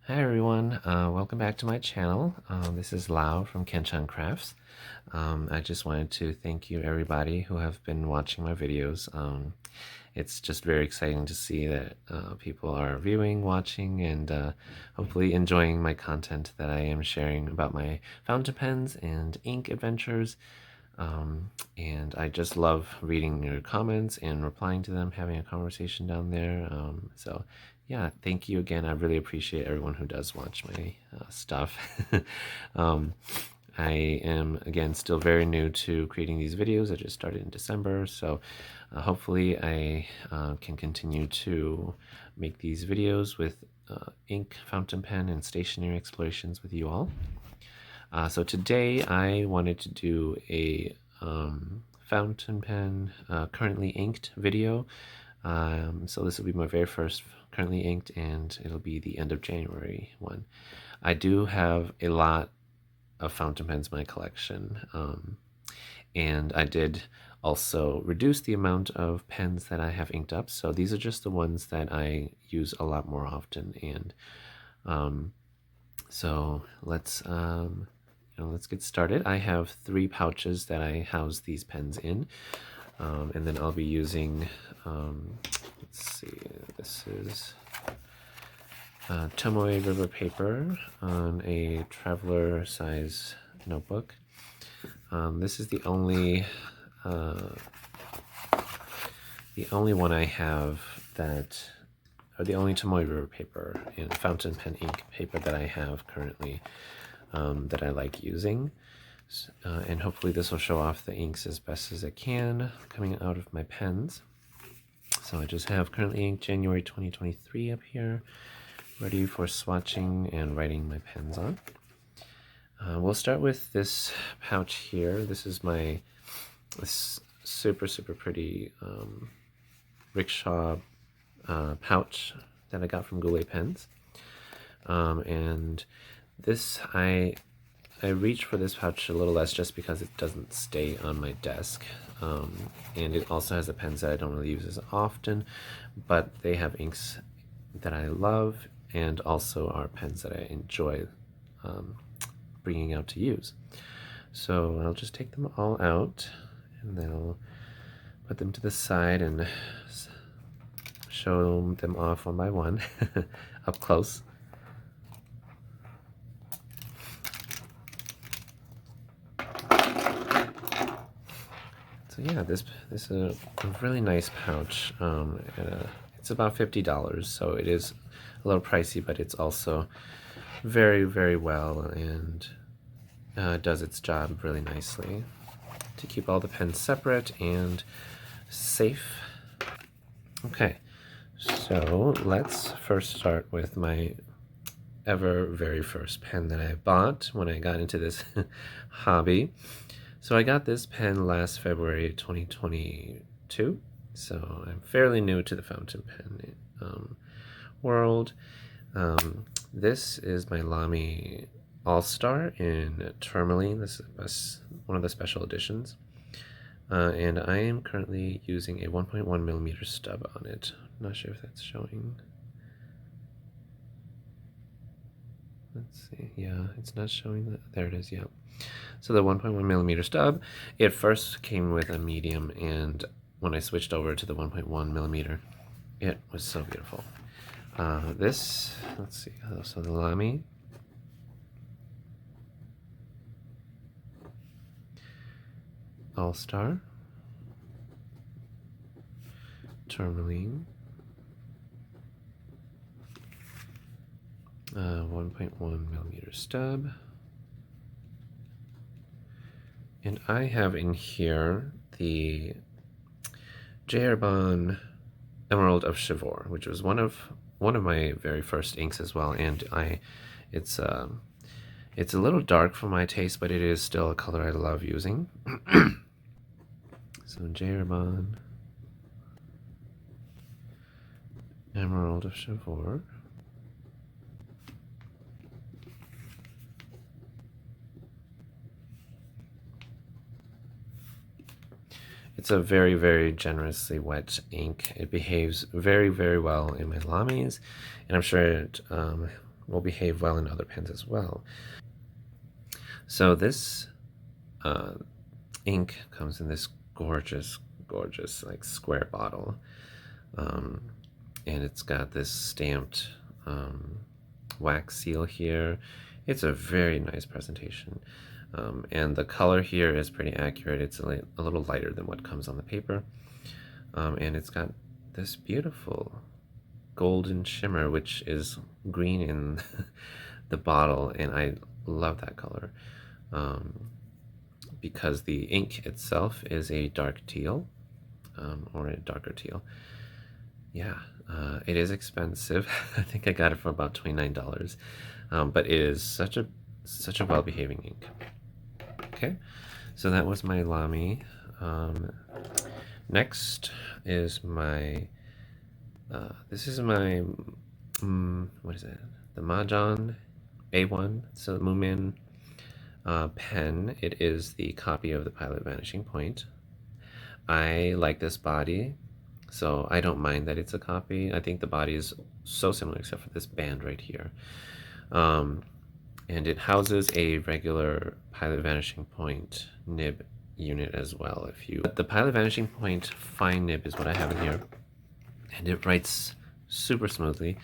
Hi everyone, welcome back to my channel. This is Lau from Kenshan Crafts. I just wanted to thank you everybody who have been watching my videos. It's just very exciting to see that people are viewing, watching, and hopefully enjoying my content that I am sharing about my fountain pens and ink adventures. And I just love reading your comments and replying to them, having a conversation down there. So yeah, thank you again. I really appreciate everyone who does watch my stuff. um, I am, again, still very new to creating these videos. I just started in December, so hopefully I can continue to make these videos with ink, fountain pen, and stationery explorations with you all. So today I wanted to do a fountain pen currently inked video. So this will be my very first currently inked, and it'll be the end of January one. I do have a lot of fountain pens in my collection, and I did also reduce the amount of pens that I have inked up. So these are just the ones that I use a lot more often, and so let's get started. I have 3 pouches that I house these pens in, and then I'll be using, let's see, this is Tomoe River paper on a traveler size notebook. This is the only one I have that, or the only Tomoe River paper and fountain pen ink paper that I have currently that I like using. And hopefully this will show off the inks as best as it can coming out of my pens. So I just have currently inked January 2023 up here, ready for swatching and writing my pens on. We'll start with this pouch here. This is my super pretty rickshaw pouch that I got from Goulet Pens. And this, I reach for this pouch a little less just because it doesn't stay on my desk. And it also has the pens that I don't really use as often, but they have inks that I love and also are pens that I enjoy bringing out to use. So I'll just take them all out and then I'll put them to the side and show them off one by one up close. So yeah, this is a really nice pouch. It's about $50, so it is a little pricey, but it's also very well, and does its job really nicely to keep all the pens separate and safe. Okay, so let's first start with my very first pen that I bought when I got into this hobby. So I got this pen last February 2022, so I'm fairly new to the fountain pen world. This is my Lamy Al-Star in tourmaline. This is one of the special editions. And I am currently using a 1.1 millimeter stub on it. I'm not sure if that's showing. Let's see. Yeah, it's not showing that. There it is. Yeah. So the 1.1 millimeter stub, it first came with a medium, and when I switched over to the 1.1 millimeter, it was so beautiful. This, let's see, so the Lamy Al-Star, tourmaline, 1.1 millimeter stub. And I have in here the J. Emerald of Chivor, which was one of my very first inks as well, and it's a little dark for my taste, but it is still a color I love using. So J. Emerald of Chivor. It's a very generously wet ink. It behaves very well in my Lamys, and I'm sure it will behave well in other pens as well. So this ink comes in this gorgeous like square bottle, and it's got this stamped wax seal here. It's a very nice presentation, and the color here is pretty accurate. It's a little lighter than what comes on the paper, and it's got this beautiful golden shimmer, which is green in the bottle, and I love that color, because the ink itself is a dark teal, or a darker teal. Yeah, it is expensive. I think I got it for about $29, but it is such a well-behaving ink. Okay, so that was my Lamy. Next is my this is my what is it? The Mahjong A1, so Moomin pen. It is the copy of the Pilot Vanishing Point. I like this body, so I don't mind that it's a copy. I think the body is so similar except for this band right here. And it houses a regular Pilot Vanishing Point nib unit as well. The Pilot Vanishing Point fine nib is what I have in here, and it writes super smoothly,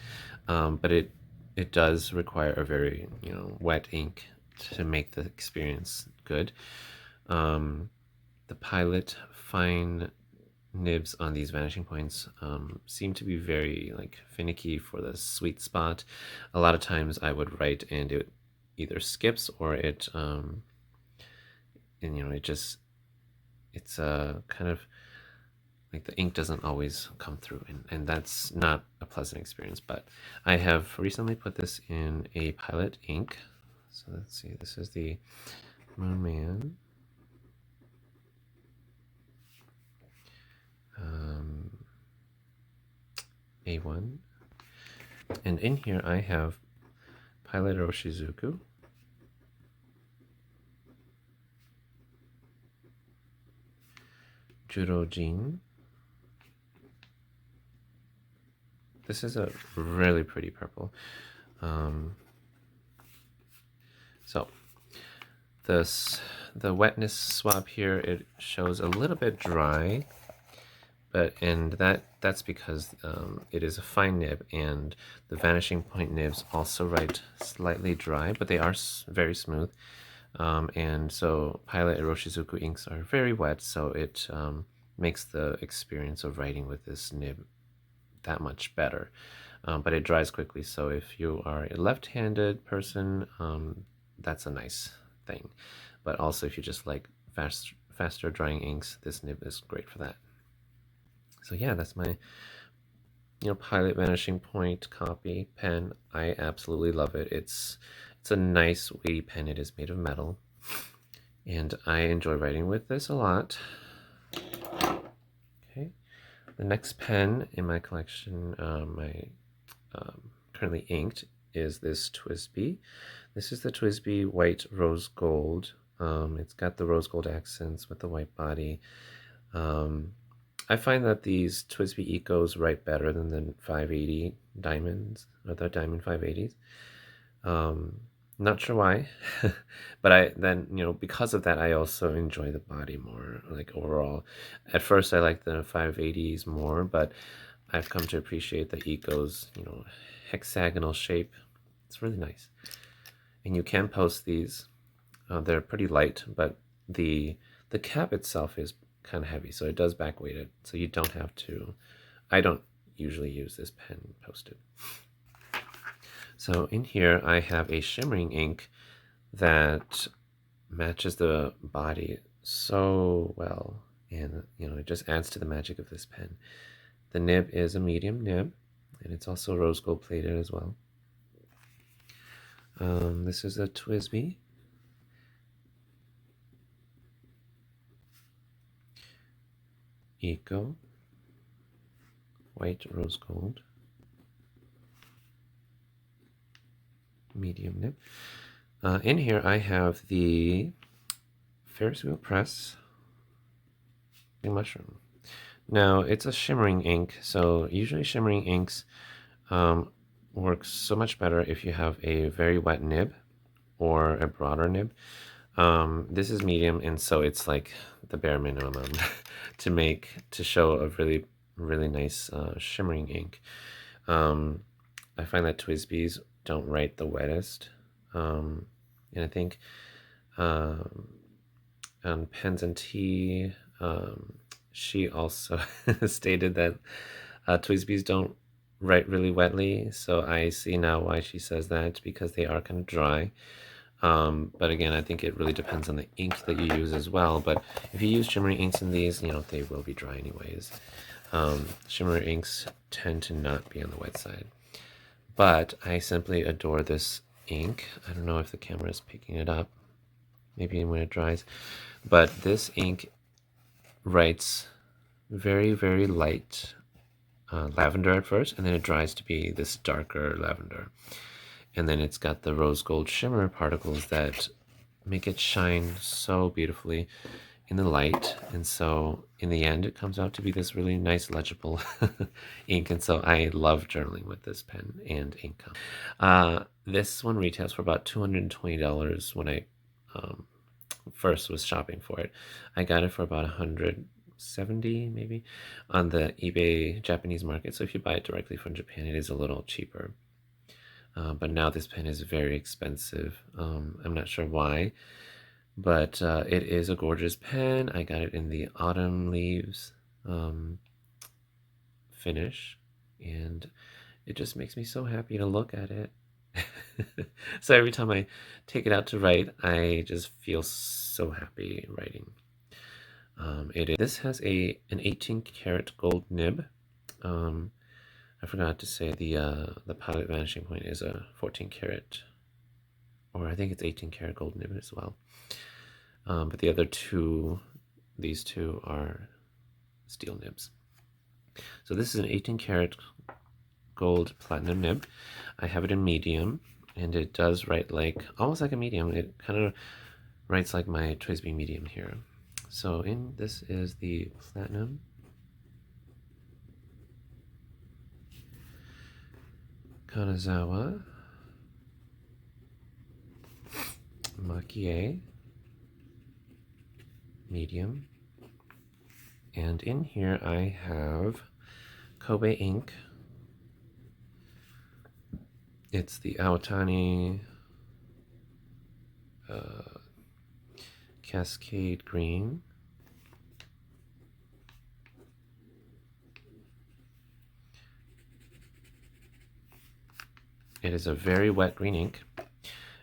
but it does require a very wet ink to make the experience good. The Pilot fine nibs on these vanishing points seem to be very finicky for the sweet spot. A lot of times I would write and it either skips or it it's kind of like the ink doesn't always come through, and that's not a pleasant experience. But I have recently put this in a Pilot ink. So let's see, this is the Moonman. A1, and in here I have Pilot Roshizuku, Jurojin. This is a really pretty purple. So the wetness swab here, it shows a little bit dry, and that's because it is a fine nib, and the Vanishing Point nibs also write slightly dry, but they are very smooth. And so Pilot and Roshizuku inks are very wet, so it makes the experience of writing with this nib that much better. But it dries quickly, so if you are a left-handed person, that's a nice thing. But also if you just like faster drying inks, this nib is great for that. So yeah, that's my Pilot Vanishing Point copy pen. I absolutely love it. It's a nice weighty pen. It is made of metal, and I enjoy writing with this a lot. Okay, the next pen in my collection, currently inked, is this TWSBI. This is the TWSBI White Rose Gold. It's got the rose gold accents with the white body. I find that these TWSBI Ecos write better than the 580 diamonds, or the Diamond 580s. Not sure why, but because of that, I also enjoy the body more, overall. At first, I like the 580s more, but I've come to appreciate the Eco's, hexagonal shape. It's really nice. And you can post these. They're pretty light, but the cap itself is kind of heavy, so it does back weight it, so you don't have to. I don't usually use this pen posted. So in here I have a shimmering ink that matches the body so well, and it just adds to the magic of this pen. The nib is a medium nib, and it's also rose gold plated as well. This is a TWSBI ECO White Rose Gold medium nib. In here I have the Ferris Wheel Press Mushroom. Now it's a shimmering ink, so usually shimmering inks works so much better if you have a very wet nib or a broader nib. This is medium, and so it's like the bare minimum to show a really nice shimmering ink. I find that TWSBIs don't write the wettest, and I think on Pens and Tea, she also stated that TWSBIs don't write really wetly, so I see now why she says that, because they are kind of dry. But again, I think it really depends on the ink that you use as well. But if you use shimmery inks in these, you know, they will be dry anyways. Shimmery inks tend to not be on the wet side. But I simply adore this ink. I don't know if the camera is picking it up, maybe when it dries. But this ink writes very light lavender at first, and then it dries to be this darker lavender. And then it's got the rose gold shimmer particles that make it shine so beautifully in the light. And so in the end, it comes out to be this really nice legible ink. And so I love journaling with this pen and ink. This one retails for about $220 when I first was shopping for it. I got it for about $170 maybe on the eBay Japanese market. So if you buy it directly from Japan, it is a little cheaper. But now this pen is very expensive. I'm not sure why, but it is a gorgeous pen. I got it in the autumn leaves finish, and it just makes me so happy to look at it. So every time I take it out to write, I just feel so happy writing. This has an 18 karat gold nib. I forgot to say the Pilot Vanishing Point is a 14 karat, or I think it's 18 karat gold nib as well. But the other two, these two are steel nibs. So this is an 18 karat gold platinum nib. I have it in medium, and it does write like almost like a medium. It kind of writes like my TWSBI medium here. So this is the platinum. Kanazawa, Makie, medium, and in here I have Kobe ink. It's the Awatani Cascade Green. It is a very wet green ink,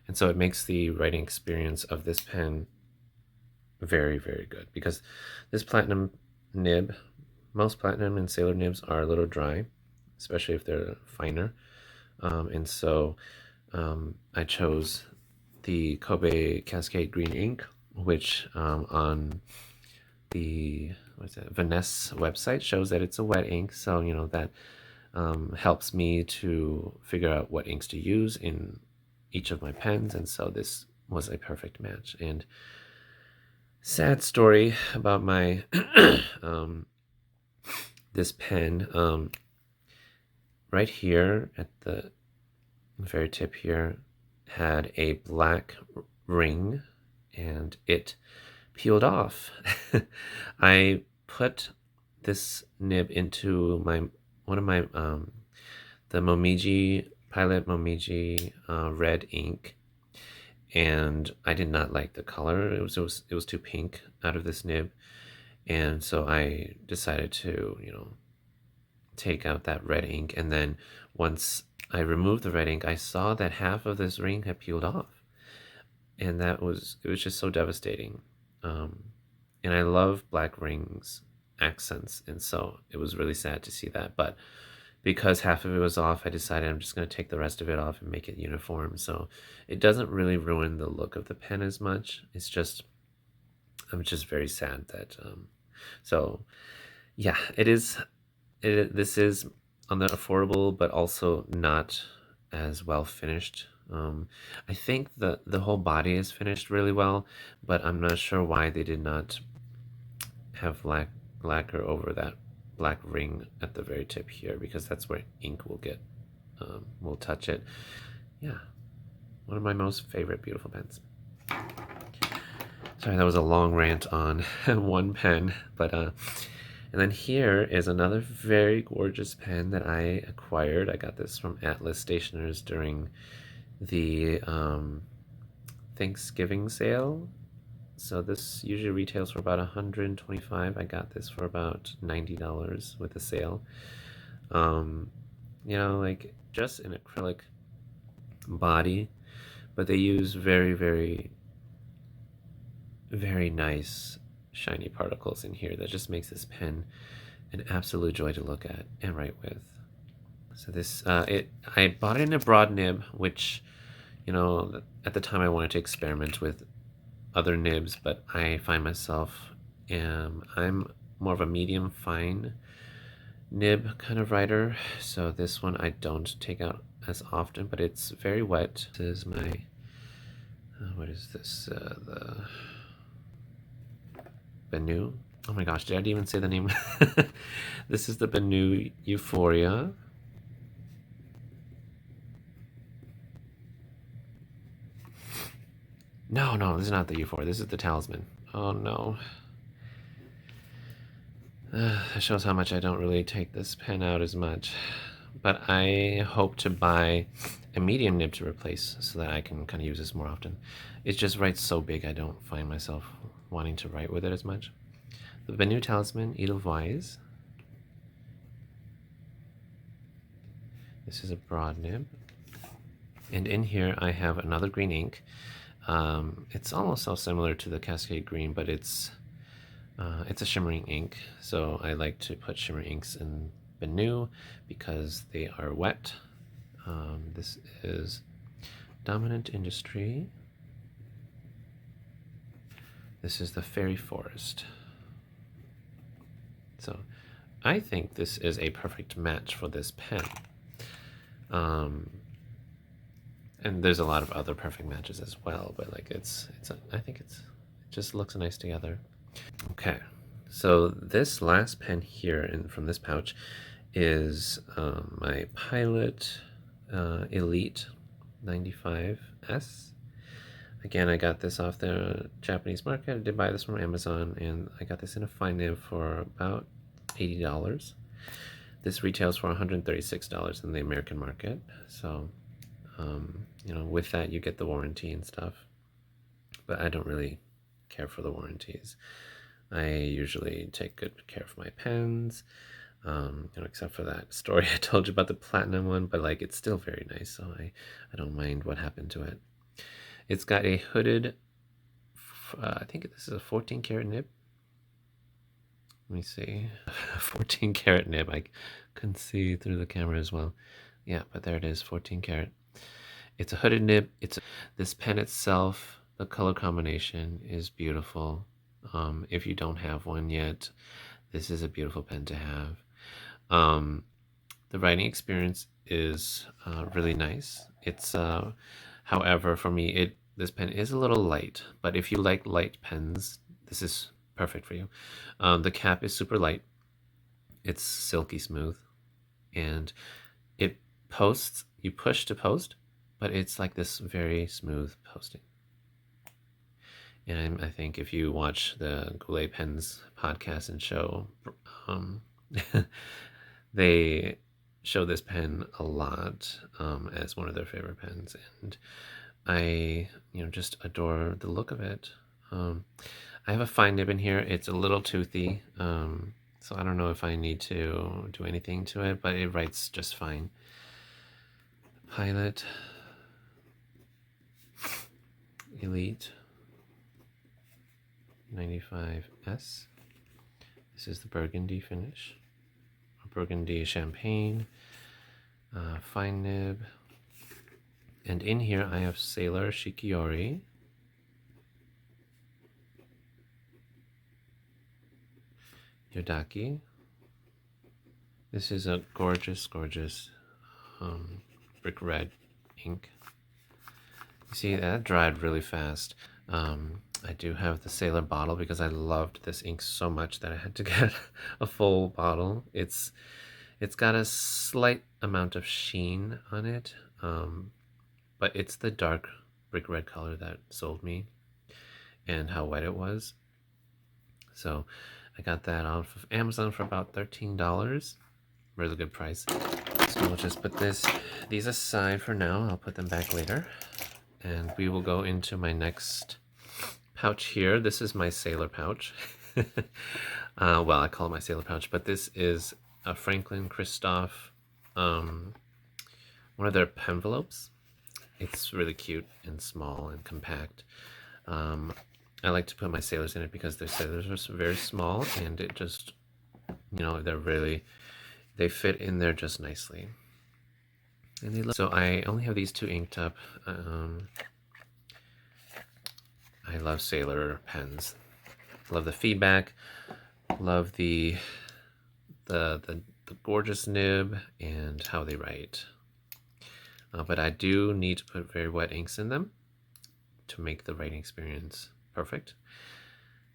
and so it makes the writing experience of this pen very good, because this platinum nib, most platinum and sailor nibs are a little dry, especially if they're finer, and so I chose the Kobe Cascade Green ink, which on the Vanessa website shows that it's a wet ink, so you know that helps me to figure out what inks to use in each of my pens, and so this was a perfect match. And sad story about my this pen, right here at the very tip here had a black ring, and it peeled off. I put this nib into one of my the Momiji Pilot Momiji red ink, and I did not like the color. It was too pink out of this nib, and so I decided to, you know, take out that red ink. And then once I removed the red ink, I saw that half of this ring had peeled off, and it was just so devastating. And I love black rings accents, and so it was really sad to see that. But because half of it was off, I decided I'm just going to take the rest of it off and make it uniform, so it doesn't really ruin the look of the pen as much. It's just, I'm just very sad that so yeah, this is on the affordable but also not as well finished. I think the whole body is finished really well, but I'm not sure why they did not have lacquer over that black ring at the very tip here, because that's where ink will get will touch it. Yeah, one of my most favorite beautiful pens. Sorry, that was a long rant on one pen, but and then here is another very gorgeous pen that I acquired. I got this from Atlas Stationers during the Thanksgiving sale. So this usually retails for about $125. I got this for about $90 with the sale. You know, like just an acrylic body, but they use very, very, very nice shiny particles in here that just makes this pen an absolute joy to look at and write with. So this, I bought it in a broad nib, which, you know, at the time I wanted to experiment with other nibs, but I find myself, I'm more of a medium fine nib kind of writer. So this one I don't take out as often, but it's very wet. This is my, what is this, the BENU. Oh my gosh, did I even say the name? This is the BENU Euphoria. No, this is not the Euphoria. This is the Talisman. Oh no. That shows how much I don't really take this pen out as much. But I hope to buy a medium nib to replace so that I can kind of use this more often. It just writes so big I don't find myself wanting to write with it as much. The BENU Talisman Edelweiss. This is a broad nib. And in here I have another green ink. It's almost so similar to the Cascade Green, but it's a shimmering ink. So I like to put shimmer inks in BENU because they are wet. This is Dominant Industry. This is the Fairy Forest. So I think this is a perfect match for this pen. And there's a lot of other perfect matches as well, but like I think it just looks nice together. Okay, so this last pen here from this pouch is my Pilot Elite 95S. Again, I got this off the Japanese market. I did buy this from Amazon, and I got this in a fine nib for about $80. This retails for $136 in the American market. So, you know, with that you get the warranty and stuff. But I don't really care for the warranties. I usually take good care of my pens, you know, except for that story I told you about the platinum one, but like it's still very nice, so I don't mind what happened to it. It's got a hooded, I think this is a 14 karat nib. Let me see, 14 karat nib. I couldn't see through the camera as well. Yeah, but there it is, 14 karat. It's a hooded nib. This pen itself, the color combination is beautiful. If you don't have one yet, this is a beautiful pen to have. The writing experience is really nice. It's, however, for me, this pen is a little light, but if you like light pens, this is perfect for you. The cap is super light. It's silky smooth, and it posts, you push to post, but it's like this very smooth posting. And I think if you watch the Goulet Pens podcast and show, they show this pen a lot as one of their favorite pens, and I, you know, just adore the look of it. I have a fine nib in here. It's a little toothy, so I don't know if I need to do anything to it, but it writes just fine. Pilot Elite 95S. This is the burgundy finish, burgundy champagne, fine nib. And in here I have Sailor Shikiori. Yodaki. This is a gorgeous, gorgeous brick red ink. You see, that dried really fast. I do have the Sailor bottle because I loved this ink so much that I had to get a full bottle. It's It's got a slight amount of sheen on it, but it's the dark brick red color that sold me and how wet it was. So I got that off of Amazon for about $13. Really good price. So we'll just put these aside for now. I'll put them back later. And we will go into my next pouch here. This is my sailor pouch. Well, I call it my sailor pouch, but this is a Franklin Christoph, one of their envelopes. It's really cute and small and compact. I like to put my sailors in it because their sailors are very small, and it just, you know, they fit in there just nicely. And they look, so I only have these two inked up. I love sailor pens. Love the feedback. Love the gorgeous nib and how they write. But I do need to put very wet inks in them to make the writing experience perfect.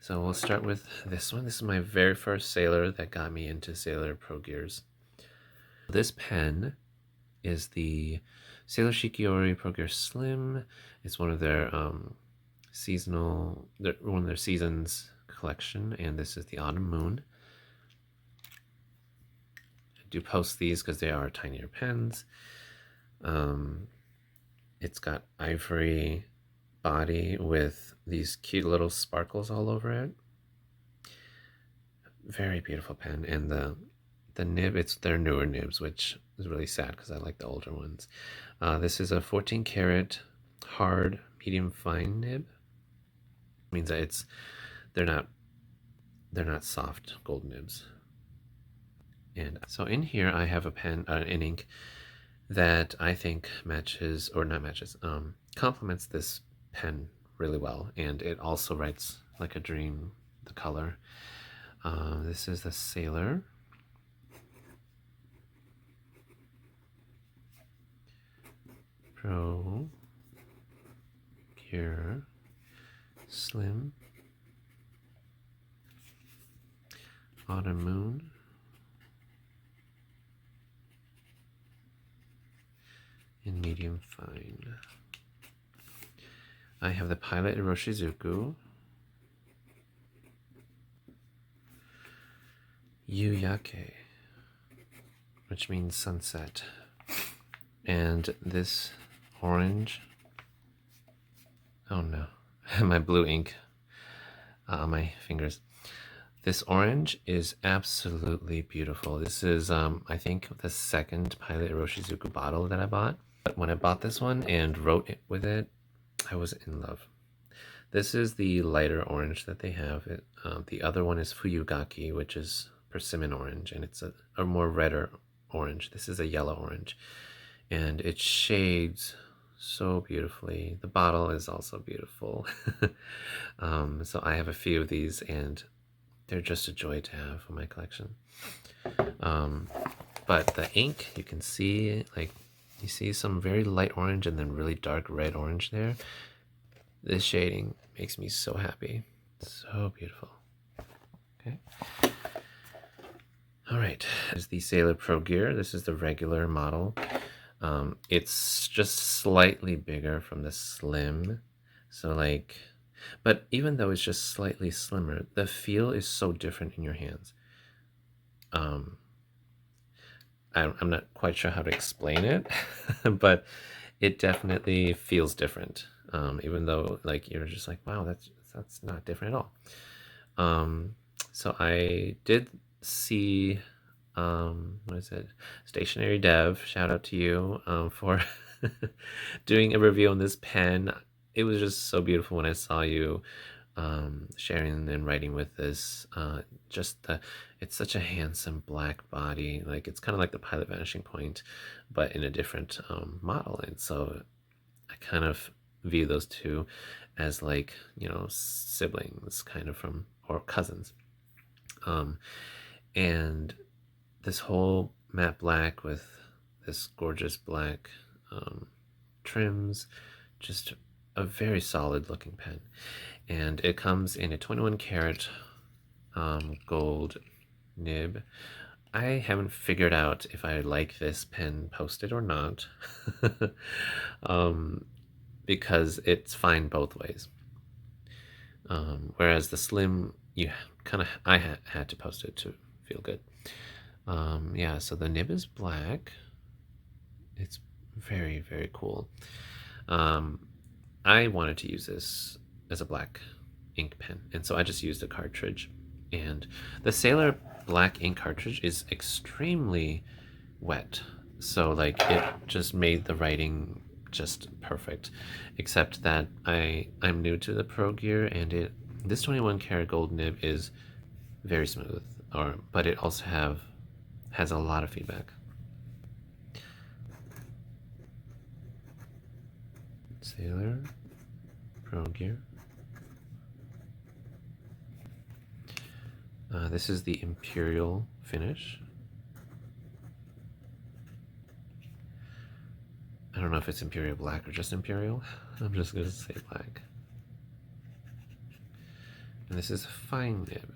So we'll start with this one. This is my very first sailor that got me into Sailor Pro Gears. This pen is the Sailor Shikiori Pro Gear Slim. It's one of their one of their seasons collection, and this is the Autumn Moon. I do post these because they are tinier pens. It's got ivory body with these cute little sparkles all over it. Very beautiful pen. And the nib, it's their newer nibs, which is really sad because I like the older ones. This is a 14 karat hard medium fine nib. It means that they're not soft gold nibs. And so in here I have a pen, an ink that I think matches, or not matches, complements this pen really well, and it also writes like a dream, the color. This is the Sailor. Pro Gear Slim Autumn Moon. In medium fine. I have the Pilot Iroshizuku, Yuyake, which means sunset, and this orange. Oh no, my blue ink on my fingers. This orange is absolutely beautiful. This is, I think, the second Pilot Iroshizuku bottle that I bought. But when I bought this one and wrote it with it, I was in love. This is the lighter orange that they have. The other one is Fuyugaki, which is persimmon orange, and it's a more redder orange. This is a yellow orange, and it shades so beautifully. The bottle is also beautiful. So I have a few of these, and they're just a joy to have in my collection. But the ink, you can see, like, you see some very light orange and then really dark red orange there. This shading makes me so happy. So beautiful. Okay. All right. This is the Sailor Pro Gear. This is the regular model. It's just slightly bigger from the Slim. So like, but even though it's just slightly slimmer, the feel is so different in your hands. I'm not quite sure how to explain it, but it definitely feels different. Even though, like, you're just like, wow, that's not different at all. So I did see, what is it? Stationary Dev. Shout out to you for doing a review on this pen. It was just so beautiful when I saw you sharing and writing with this. It's such a handsome black body. Like, it's kind of like the Pilot Vanishing Point, but in a different model. And so I kind of view those two as, like, you know, siblings kind of from, or cousins. And this whole matte black with this gorgeous black trims, just a very solid looking pen. And it comes in a 21 karat gold nib. I haven't figured out if I like this pen posted or not, because it's fine both ways. Whereas the slim, you kind of, I had to post it to feel good. Yeah, so the nib is black. It's very, very cool. I wanted to use this as a black ink pen, and so I just used a cartridge. And the Sailor black ink cartridge is extremely wet, so like it just made the writing just perfect. Except that I'm new to the Pro Gear, and this 21 karat gold nib is very smooth, but it also has a lot of feedback. Sailor Pro Gear. This is the Imperial finish. I don't know if it's Imperial Black or just Imperial. I'm just going to say black. And this is a fine nib.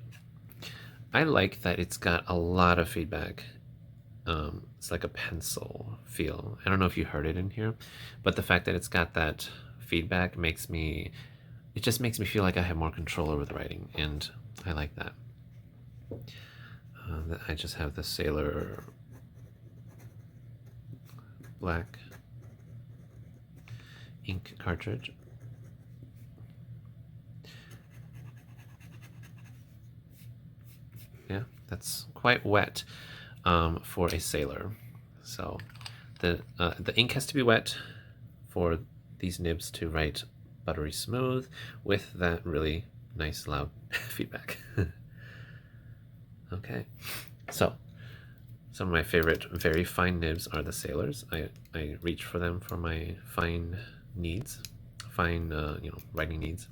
I like that it's got a lot of feedback. It's like a pencil feel. I don't know if you heard it in here, but the fact that it's got that feedback it just makes me feel like I have more control over the writing, and I like that. I just have the Sailor black ink cartridge. Yeah, that's quite wet for a Sailor. So the ink has to be wet for these nibs to write buttery smooth with that really nice loud feedback. Okay, so some of my favorite very fine nibs are the Sailors. I reach for them for my fine needs, writing needs.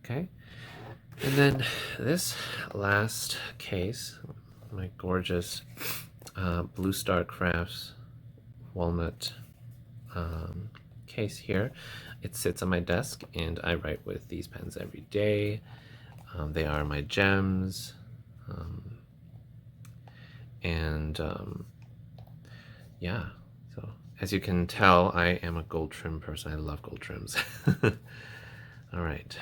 Okay, and then this last case, my gorgeous Blue Star Crafts walnut case here. It sits on my desk, and I write with these pens every day. They are my gems, yeah, so as you can tell, I am a gold trim person. I love gold trims. All right.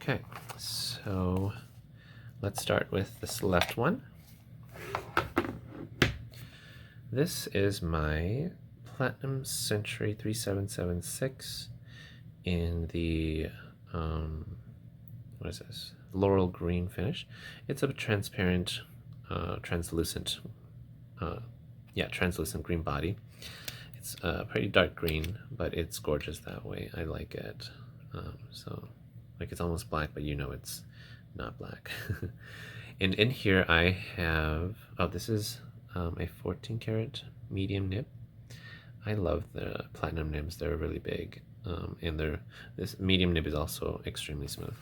Okay, so let's start with this left one. This is my Platinum Century 3776 in the, what is this? Laurel green finish. It's a transparent, translucent green body. It's pretty dark green, but it's gorgeous that way. I like it. So, like, it's almost black, but you know it's not black. And in here I have, this is a 14 karat medium nib. I love the platinum nibs. They're really big, and this medium nib is also extremely smooth,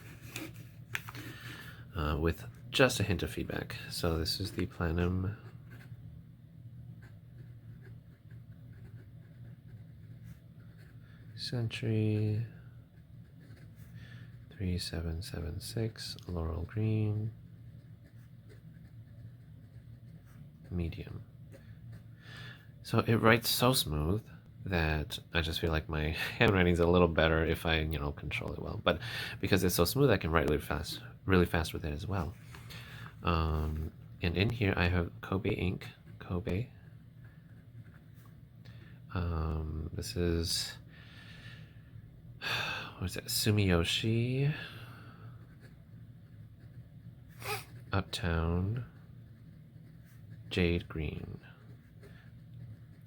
with just a hint of feedback. So this is the Platinum Century 3776 Laurel Green medium. So it writes so smooth that I just feel like my handwriting's a little better if I, control it well. But because it's so smooth, I can write really fast with it as well. And in here I have Kobe ink. Kobe. This is, what is it? Sumiyoshi Uptown Jade Green.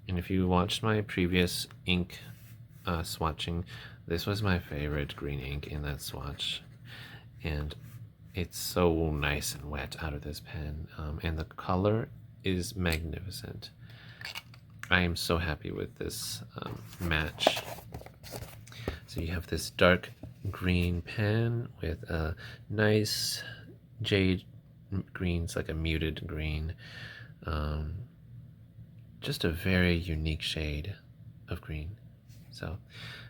And if you watched my previous ink swatching, this was my favorite green ink in that swatch. And it's so nice and wet out of this pen. And the color is magnificent. I am so happy with this match. So you have this dark green pen with a nice jade green. It's like a muted green. Just a very unique shade of green. So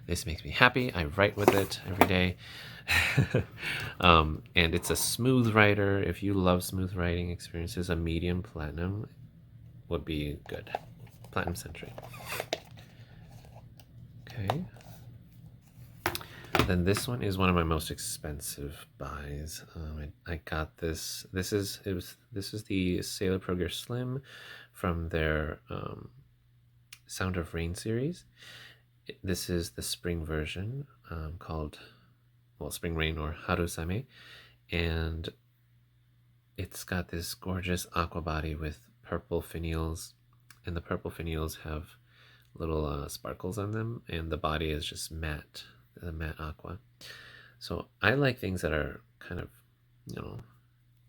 this makes me happy. I write with it every day. And it's a smooth writer. If you love smooth writing experiences, a medium platinum would be good. Platinum Century. Okay. Then this one is one of my most expensive buys. I got this. This is the Sailor Pro Gear Slim from their Sound of Rain series. This is the spring version called, well, Spring Rain or Harusame, and it's got this gorgeous aqua body with purple finials, and the purple finials have little sparkles on them, and the body is just matte, the matte aqua. So I like things that are kind of, you know,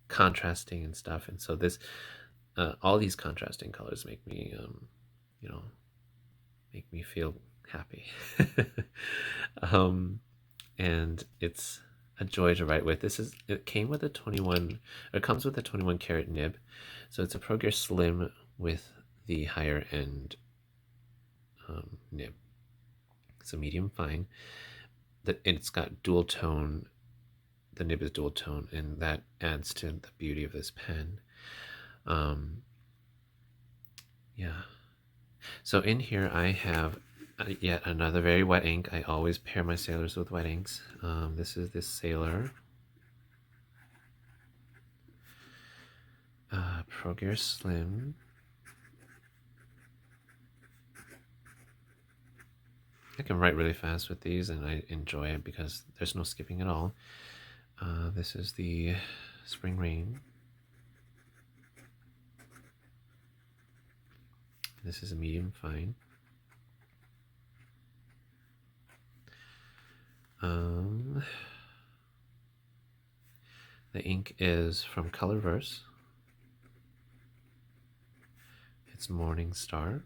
contrasting and stuff, and so this, all these contrasting colors make me, you know, make me feel happy. And it's a joy to write with. It came with a 21, or it comes with a 21 karat nib, so it's a Pro Gear Slim with the higher end nib. It's a medium fine. It's got dual tone. The nib is dual tone, and that adds to the beauty of this pen. Yeah. So in here I have yet another very wet ink. I always pair my sailors with wet inks. This is this Sailor Pro Gear Slim. I can write really fast with these, and I enjoy it because there's no skipping at all. This is the Spring Rain. This is a medium fine. The ink is from Colorverse. It's Morning Star.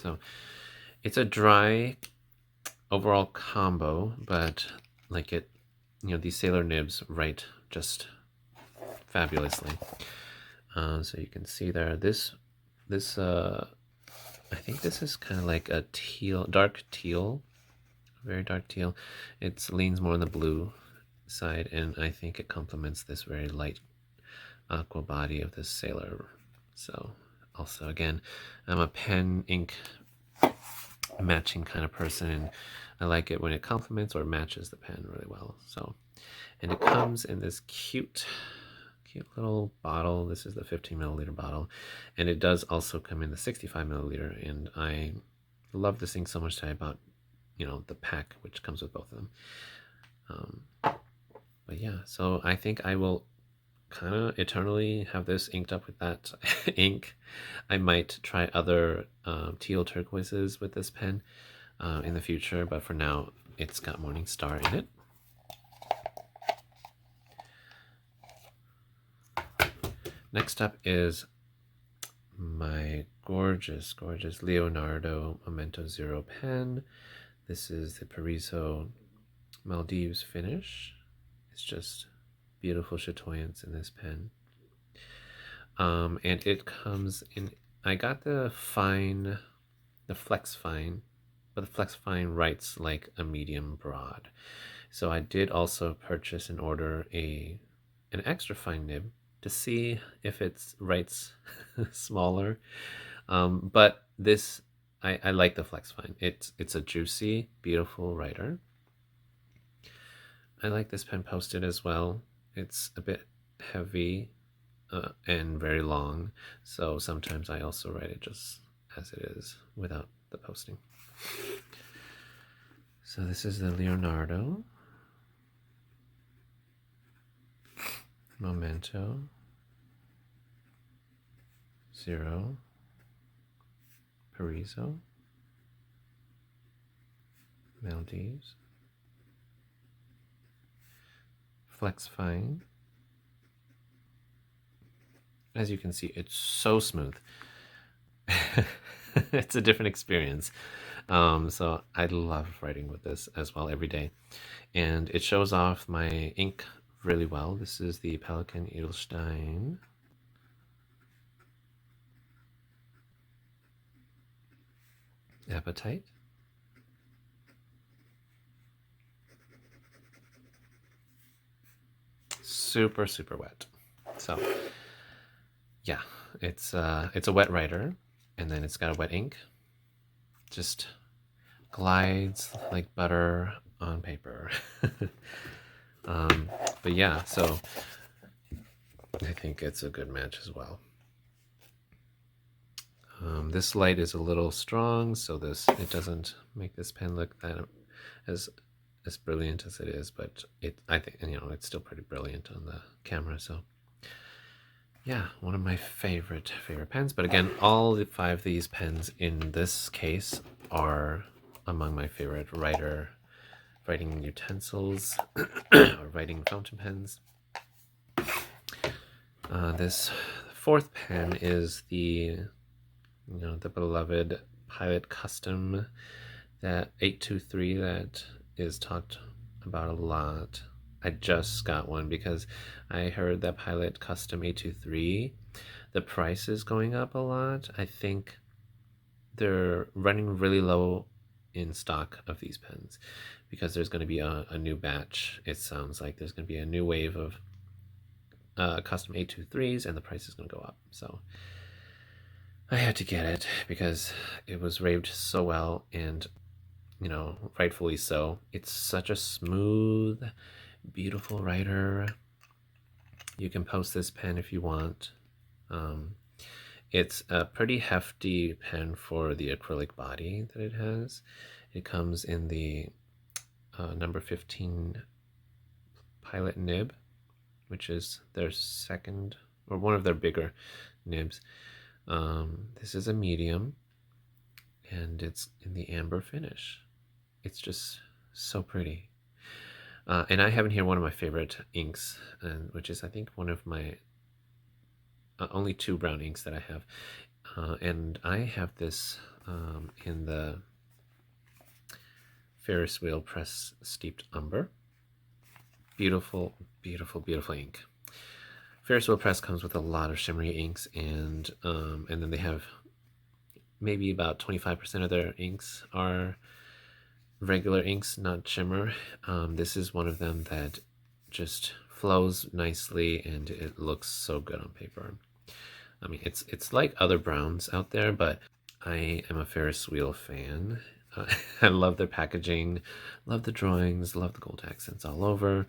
So it's a dry overall combo, but like it, you know, these Sailor nibs write just fabulously. So you can see there, this I think this is kind of like a teal, dark teal, very dark teal. It leans more on the blue side, and I think it complements this very light aqua body of this Sailor. So also, again, I'm a pen ink matching kind of person, and I like it when it complements or matches the pen really well. So, and it comes in this cute little bottle. This is the 15 milliliter bottle, and it does also come in the 65 milliliter, and I love this thing so much that I bought, you know, the pack which comes with both of them. But yeah, so I think I will kind of eternally have this inked up with that ink. I might try other teal turquoises with this pen in the future, but for now it's got Morning Star in it. Next up is my gorgeous Leonardo Memento Zero pen. This is the Paraiso Maldives finish. It's just beautiful chatoyance in this pen. And it comes in, I got the fine, the Flex Fine, but the Flex Fine writes like a medium broad. So I did also purchase and order an extra fine nib to see if it writes smaller. But this, I like the Flex Fine. It's a juicy, beautiful writer. I like this pen posted as well. It's a bit heavy and very long, so sometimes I also write it just as it is without the posting. So this is the Leonardo Memento Zero Paraiso Maldives Flex Fine. As you can see, it's so smooth. It's a different experience. So I love writing with this as well every day, and it shows off my ink really well. This is the Pelikan Edelstein. Appetite. Super, super wet. So yeah, it's a wet writer, and then it's got a wet ink. Just glides like butter on paper. But yeah, so I think it's a good match as well. This light is a little strong, so it doesn't make this pen look that as brilliant as it is, but I think it's still pretty brilliant on the camera. So yeah, one of my favorite pens. But again, all 5 of these pens in this case are among my favorite writing utensils or writing fountain pens. This 4th pen is the beloved Pilot Custom, that 823 that is talked about a lot. I just got one because I heard that Pilot Custom 823, the price is going up a lot. I think they're running really low in stock of these pens because there's going to be a new batch. It sounds like there's going to be a new wave of custom 823s, and the price is going to go up. So I had to get it because it was raved so well, and rightfully so. It's such a smooth, beautiful writer. You can post this pen if you want. It's a pretty hefty pen for the acrylic body that it has. It comes in the number 15 Pilot nib, which is their second, or one of their bigger nibs. This is a medium, and it's in the amber finish. It's just so pretty. And I have in here one of my favorite inks, which is I think one of my only 2 brown inks that I have. And I have this in the Ferris wheel press steeped umber. Beautiful, beautiful, beautiful ink. Ferris wheel press comes with a lot of shimmery inks, and then they have maybe about 25% of their inks are regular inks, not shimmer. This is one of them that just flows nicely, and it looks so good on paper. I mean, it's like other browns out there, but I am a Ferris wheel fan. I love their packaging, love the drawings, love the gold accents all over,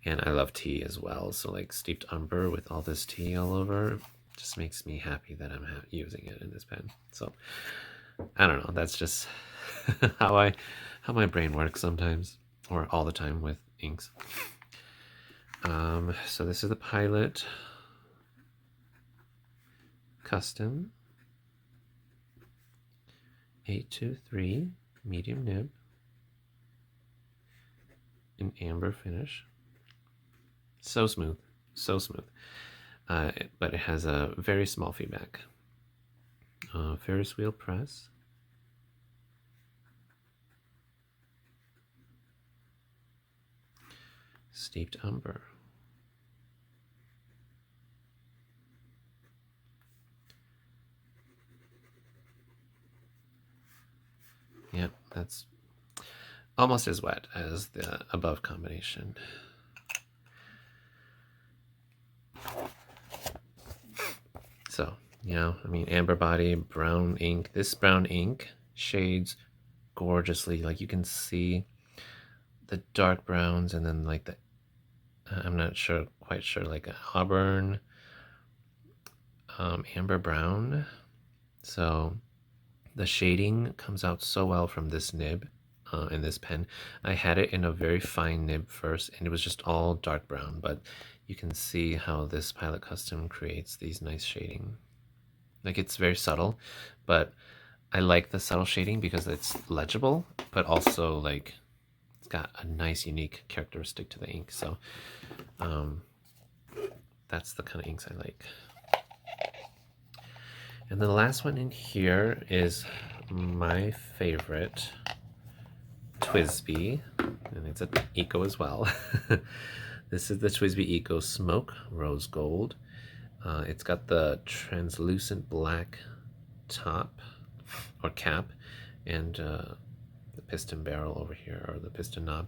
and I love tea as well. So like steeped umber with all this tea all over just makes me happy that I'm using it in this pen. So I don't know, that's just how my brain works sometimes, or all the time with inks. So this is the Pilot Custom 823 medium nib in amber finish. So smooth, so smooth. But it has a very small feedback. Ferris wheel press. Steeped umber. Yep, that's almost as wet as the above combination. So, I mean, amber body, brown ink. This brown ink shades gorgeously. Like you can see the dark browns, and then like I'm not quite sure, like a auburn, amber brown. So the shading comes out so well from this nib in this pen. I had it in a very fine nib first, and it was just all dark brown, but you can see how this Pilot Custom creates these nice shading. Like it's very subtle, but I like the subtle shading because it's legible, but also like it's got a nice unique characteristic to the ink. So that's the kind of inks I like. And then the last one in here is my favorite TWSBI, and it's an Eco as well. This is the TWSBI Eco Smoke Rose Gold. It's got the translucent black top or cap, and the piston barrel over here, or the piston knob.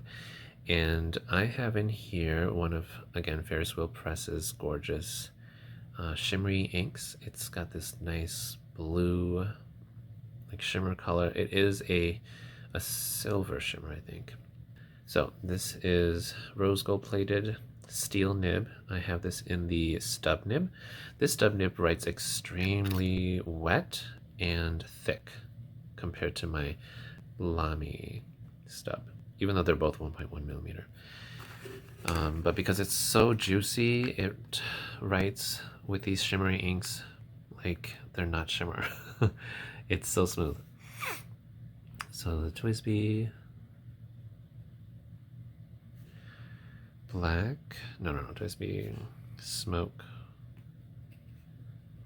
And I have in here one of, again, Ferris Wheel Press's gorgeous shimmery inks. It's got this nice blue, like shimmer color. It is a silver shimmer, I think. So this is rose gold plated steel nib. I have this in the stub nib. This stub nib writes extremely wet and thick compared to my Lamy stub, even though they're both 1.1 millimeter. But because it's so juicy, it writes with these shimmery inks like they're not shimmer. It's so smooth. So the TWSBI Black, no, TWSBI Smoke,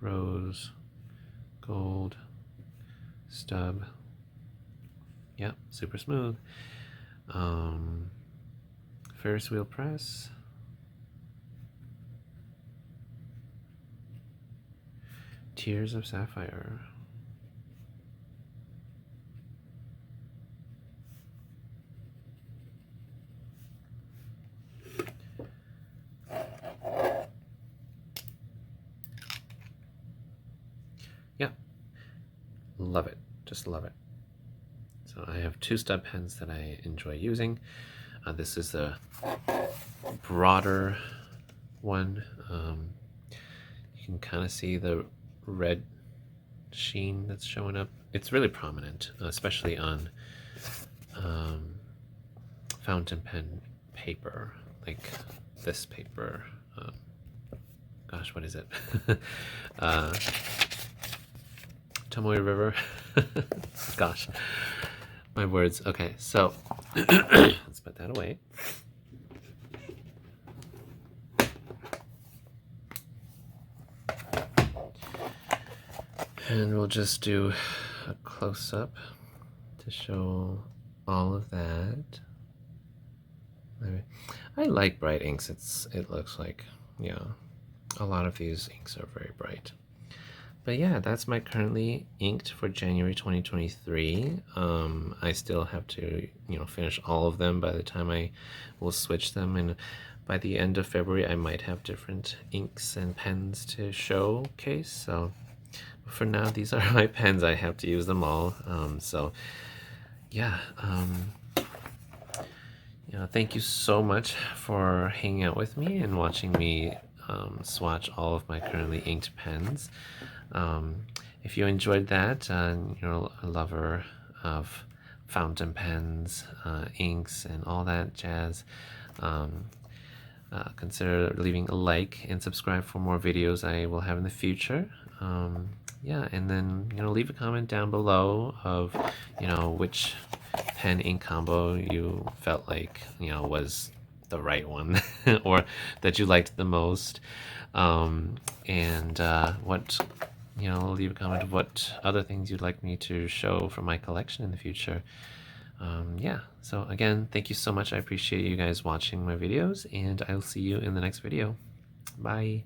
Rose, Gold, Stub. Yep, super smooth. Ferris Wheel Press. Tears of Sapphire. Yeah, love it, just love it. So I have two stub pens that I enjoy using. This is the broader one. You can kind of see the red sheen that's showing up. It's really prominent, especially on fountain pen paper, like this paper. Gosh, what is it? Tomoe River. Gosh, my words. Okay, so let's put that away. And we'll just do a close-up to show all of that. I like bright inks. It looks like, yeah, a lot of these inks are very bright. But yeah, that's my currently inked for January 2023. I still have to, finish all of them by the time I will switch them, and by the end of February I might have different inks and pens to showcase. So for now, these are my pens. I have to use them all. So yeah, thank you so much for hanging out with me and watching me swatch all of my currently inked pens. If you enjoyed that, you're a lover of fountain pens, inks, and all that jazz, consider leaving a like and subscribe for more videos I will have in the future. Yeah, and then leave a comment down below of which pen ink combo you felt like was the right one or that you liked the most, and what leave a comment of what other things you'd like me to show from my collection in the future. Yeah, so again, thank you so much. I appreciate you guys watching my videos, and I'll see you in the next video. Bye.